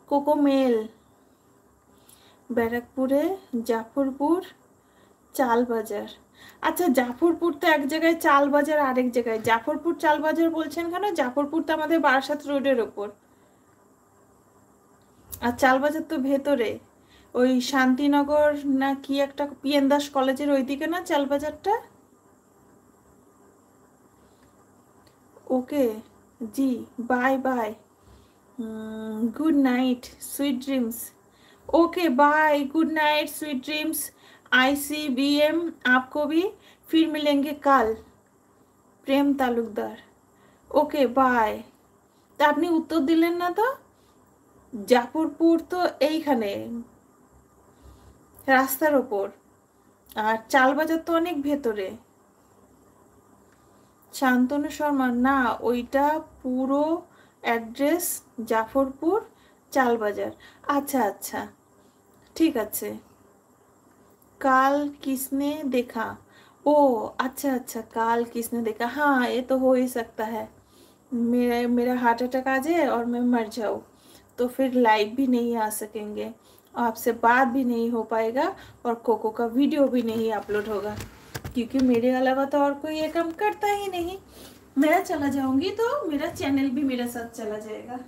কোকোমেল, ব্যারাকপুরে, জাফরপুর, চাল বাজার। আচ্ছা, জাফরপুর তো এক জায়গায়, চাল বাজার আরেক জায়গায়। জাফরপুর চাল বাজার বলছেন কেন? জাফরপুর তো আমাদের বারাসাত রোডের ওপর, আর চাল বাজার তো ভেতরে, ওই শান্তিনগর না কি একটা, পিএন দাস কলেজের ওইদিকে না চাল বাজারটা। ওকে জি, bye bye, good night sweet dreams. Okay bye, good night sweet dreams. ICBM आपको भी, फिर मिलेंगे कल। Prem Talukdar, okay bye. তা আপনি উত্তর দিলেন না তো। জাফরপুর তো এইখানে রাস্তার ওপর, আর চালবাজার তো অনেক ভেতরে। শান্তনু শর্মা, না ওইটা পুরো অ্যাড্রেস জাফরপুর চালবাজার। আচ্ছা আচ্ছা, ঠিক আছে। काल किसने देखा? ओ अच्छा अच्छा, काल किसने देखा, हाँ ये तो हो ही सकता है। मेरा हार्ट अटैक आ जाए और मैं मर जाऊँ, तो फिर लाइव भी नहीं आ सकेंगे, आपसे बात भी नहीं हो पाएगा, और कोको का वीडियो भी नहीं अपलोड होगा, क्योंकि मेरे अलावा तो और कोई ये काम करता ही नहीं। मैं चला जाऊंगी तो मेरा चैनल भी मेरे साथ चला जाएगा।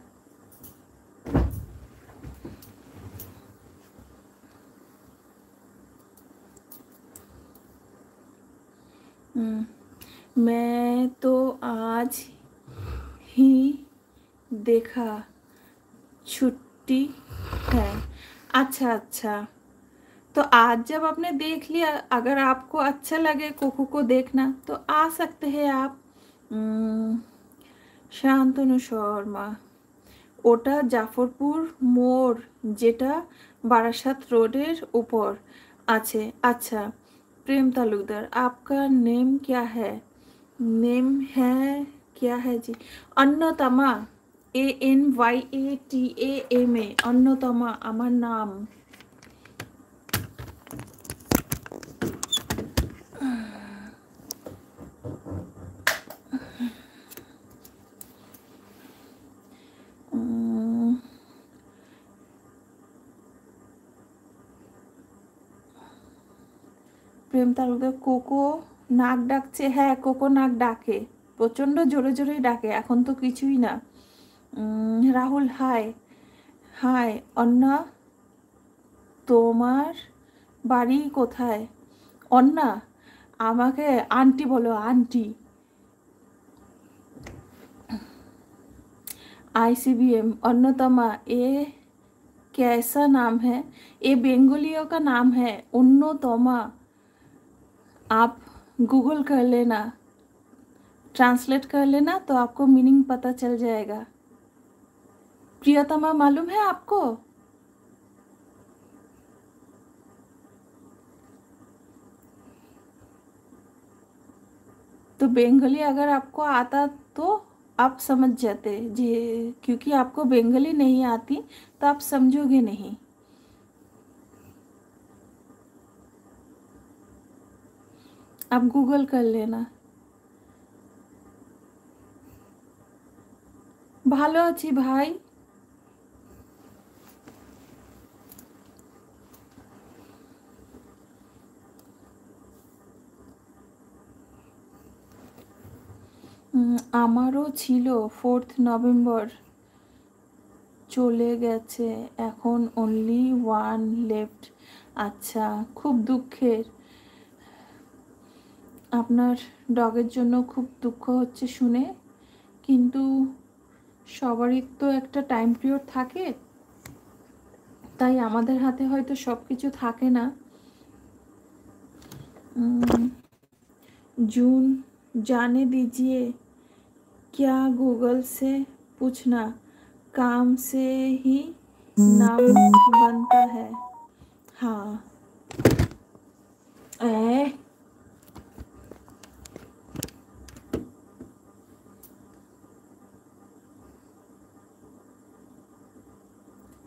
मैं तो आज ही देखा, छुट्टी है। अच्छा अच्छा, तो आज जब आपने देख लिया, अगर आपको अच्छा लगे कोको को देखना तो आ सकते हैं आप। শান্তনু শর্মা, ওটা জাফরপুর মোড়, যেটা বারাসাত রোডের উপর আছে। अच्छा, प्रेम तालुकदार, आपका नेम क्या है? नेम है क्या है जी? अन्नतमा, ANYATAMA, अन्नतमा আমার নাম। প্রেম তালুকদার, কোকো নাক ডাকছে। হ্যাঁ, কোকো নাক ডাকে, প্রচণ্ড জোরে জোরেই ডাকে, এখন তো কিছুই না। Rahul, high high. অন্না, তোমার বাড়ি কোথায়? অন্না, আমাকে আন্টি বলো, আন্টি। ICBM, अन्नतमा, ये कैसा नाम है? ये बेंगोलियों का नाम है, अन्नतमा। आप गूगल कर लेना, ट्रांसलेट कर लेना, तो आपको मीनिंग पता चल जाएगा। प्रियतमा मालूम है आपको? तो बंगाली अगर आपको आता तो आप समझ जाते जी, क्योंकि आपको बंगाली नहीं आती तो आप समझोगे नहीं। आप गूगल कर लेना। ভালো আছি ভাই। আমারও ছিল 4th নভেম্বর, চলে গেছে, এখন অনলি 1 লেফট। আচ্ছা, খুব দুঃখের, আপনার ডগের জন্য খুব দুঃখ হচ্ছে শুনে, কিন্তু সবারই তো একটা টাইম পিরিয়ড থাকে, তাই আমাদের হাতে হয়তো সব কিছু থাকে না। जून, जाने दीजिए, क्या गूगल से पूछना, काम से ही नाम बनता है। हाँ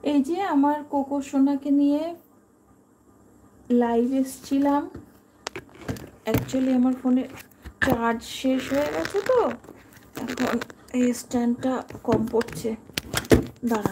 এই যে আমার কোকো সোনাকে নিয়ে লাইভ এসেছিলাম। অ্যাকচুয়ালি আমার ফোনে চার্জ শেষ হয়ে গেছে, তো এখন এই স্ট্যান্ডটা কম পড়ছে। দাঁড়ান।